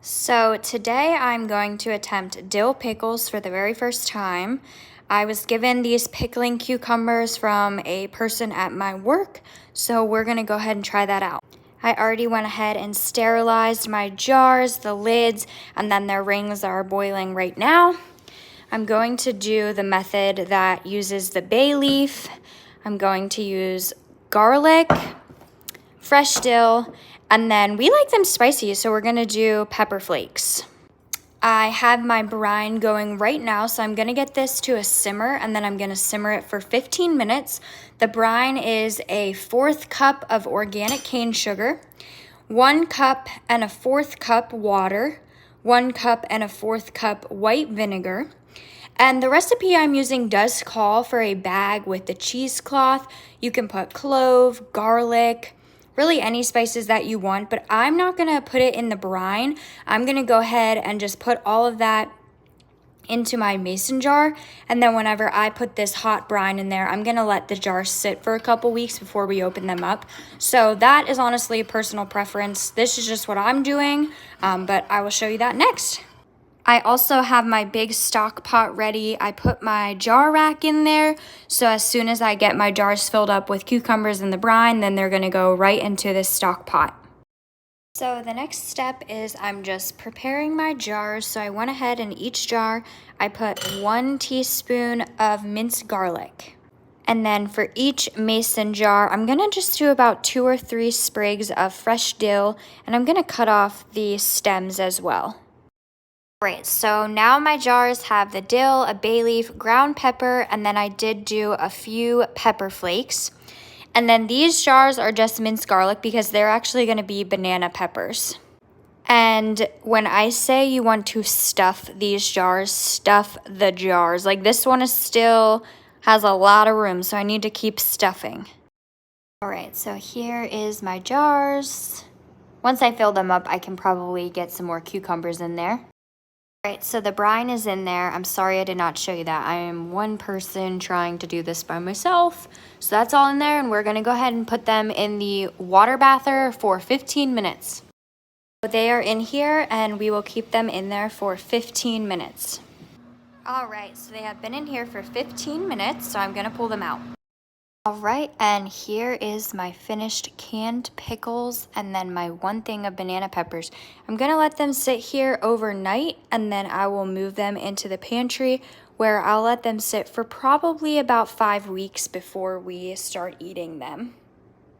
So today I'm going to attempt dill pickles for the very first time. I was given these pickling cucumbers from a person at my work, so we're gonna go ahead and try that out. I already went ahead and sterilized my jars, the lids, and then their rings are boiling right now. I'm going to do the method that uses the bay leaf. I'm going to use garlic, fresh dill, and then we like them spicy, so we're gonna do pepper flakes. I have my brine going right now, so I'm gonna get this to a simmer, and then I'm gonna simmer it for 15 minutes. The brine is a 1/4 cup of organic cane sugar, 1 cup and a 1/4 cup water, 1 cup and a 1/4 cup white vinegar. And the recipe I'm using does call for a bag with the cheesecloth. You can put clove, garlic, really any spices that you want, but I'm not gonna put it in the brine. I'm gonna go ahead and just put all of that into my mason jar, and then whenever I put this hot brine in there, I'm gonna let the jar sit for a couple weeks before we open them up. So that is honestly a personal preference. This is just what I'm doing, but I will show you that next. I also have my big stock pot ready. I put my jar rack in there, so as soon as I get my jars filled up with cucumbers in the brine, then they're gonna go right into this stock pot. So the next step is I'm just preparing my jars. So I went ahead and each jar, I put 1 teaspoon of minced garlic. And then for each mason jar, I'm gonna just do about 2 or 3 sprigs of fresh dill, and I'm gonna cut off the stems as well. Right, so now my jars have the dill, a bay leaf, ground pepper, and then I did do a few pepper flakes. And then these jars are just minced garlic because they're actually gonna be banana peppers. And when I say you want to stuff these jars, stuff the jars. Like this one is still has a lot of room, so I need to keep stuffing. All right, so here is my jars. Once I fill them up, I can probably get some more cucumbers in there. All right, so the brine is in there. I'm sorry I did not show you that. I am one person trying to do this by myself. So that's all in there, and we're gonna go ahead and put them in the water bather for 15 minutes. So they are in here, and we will keep them in there for 15 minutes. All right, so they have been in here for 15 minutes, so I'm gonna pull them out. All right, and here is my finished canned pickles and then my 1 thing of banana peppers. I'm gonna let them sit here overnight, and then I will move them into the pantry where I'll let them sit for probably about 5 weeks before we start eating them.